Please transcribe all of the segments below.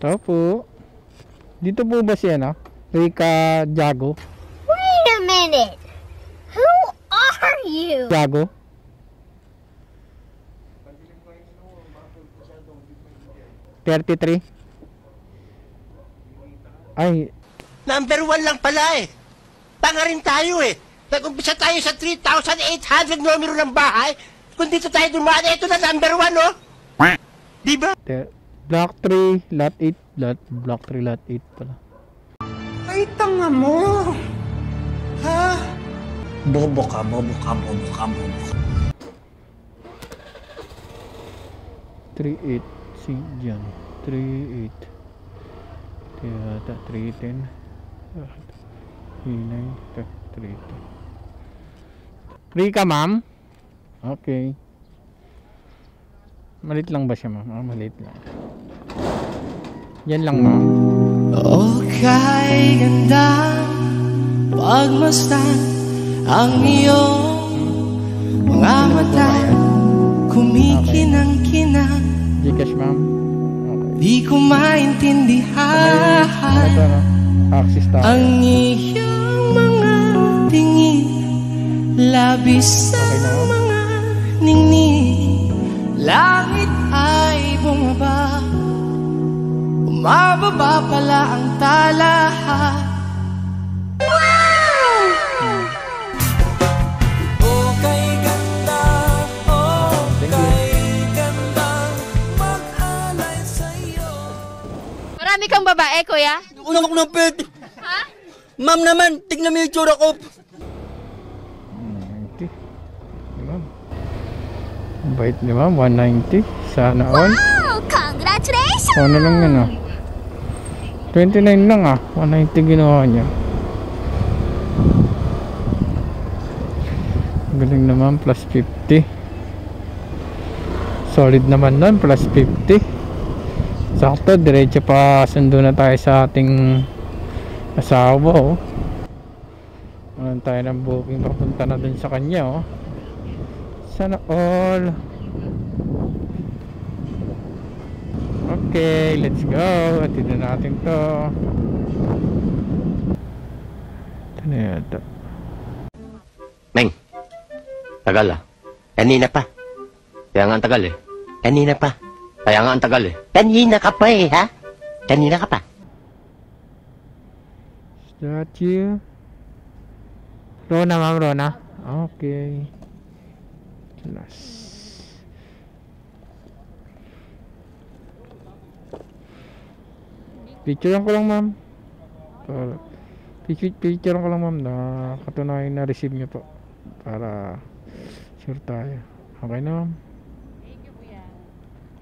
Tao po. Dito po ba siya, no? Rica Jago? Wait a minute! Who are you? Jago? $33? Ay, Number 1 lang pala eh. Tanga rin tayo eh. Nag-umpisa tayo sa 3,800 numero ng bahay. Kung dito tayo dumaan, ito na number 1, oh. Diba? Block 3, lot 8, block 3, lot 8 pala. Ay, tanga mo. Ha? Bobo ka, bobo ka, bobo ka, bobo ka. 3-8, si Jan. 3-8. Tiyata, 3-10. 3-9, 3-10. Free ka, ma'am? Okay. Malit lang ba siya, ma'am? Ah, malit lang. Yan lang, ma'am. Okay, ganda pagmasdan ang iyong mga mata, kumikinang-kinang. Gcash, ma'am. Okay. Di ko maintindihan Ito, no? Access tayo. ang iyong mga tingin, labis Okay na, ang ma'am. mga ningning. Langit ay bumaba, umababa pala ang talahan. Okay, ganda, okay, ganda, mag-alay sa'yo. Marami kang babae, kuya? Unang ako ng pet. Ha? Ma'am naman, tignan mo yung tsura ko. 190. Ma'am. Bait ni ma'am, 190. Sana all. Oh, congratulations! Ano lang yun, ah. 29 lang, ah. 190 ginawa niya. Galing naman, plus 50. Solid naman nun, plus 50. Sakto, diretso pa sundo na tayo sa ating asawa, oh. Ano tayo ng booking, papunta na dun sa kanya, oh. Sana all. Okay, let's go. Atid na natin to. Ito na yata. Meng, tagal ah. Kanina pa. Kaya nga ang tagal eh. Kanina pa. Kaya nga ang tagal eh. Kanina ka pa eh, ha? Kanina ka pa. Statue. Rona, ma'am, Rona. Okay. Last. Picturean ko lang, ma'am. Picturean ko lang, ma'am, na katunayan na receive nyo po. Para sure tayo. Okay na, ma'am? Thank you, kuya.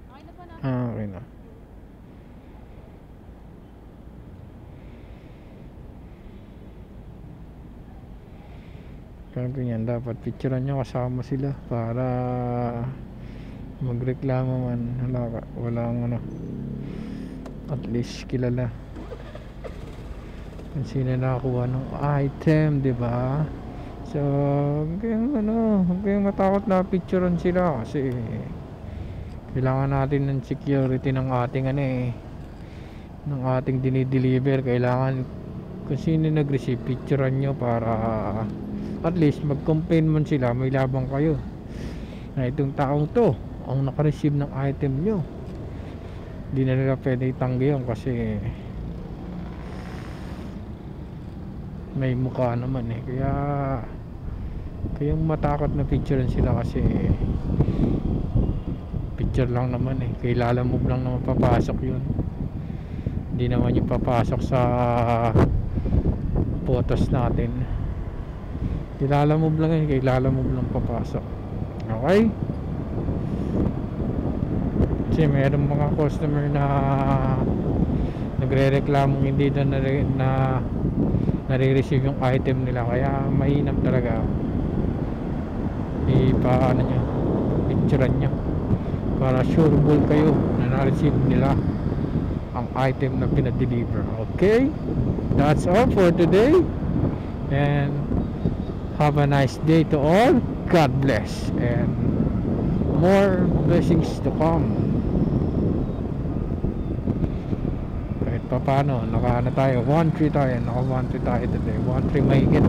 Okay na po na. Okay na. Kaya ganyan, dapat picturean nyo kasama sila para magreklamo man. Walang ano, at least kilala kung sino nakakuha ng item, di ba? So huwag kayong matakot na picturean sila kasi kailangan natin ng security ng ating ng ating dinideliver. Kailangan kung sino nag-receive, picturean nyo para at least mag-complain man sila, may labang kayo na itong taong to ang naka-receive ng item nyo. Hindi na nila pwede itanggi yun kasi may mukha naman eh. Kayong matakot na picturean sila kasi picture lang naman eh. Kilala mo lang naman papasok yun. Hindi naman yung papasok sa photos natin. Kilala mo lang yun, kilala mo lang papasok. Okay? Kasi mayroong mga customer na nagre-reklamo hindi doon na nare-receive yung item nila, kaya mainam talaga ipaano nyo, picturean nyo para sureable kayo na na-receive nila ang item na pinadeliver. Okay? That's all for today and have a nice day to all. God bless and more blessings to come. paano, naka ano tayo, 1-3 tayo, naka 1-3 tayo today, 1-3 mahigit.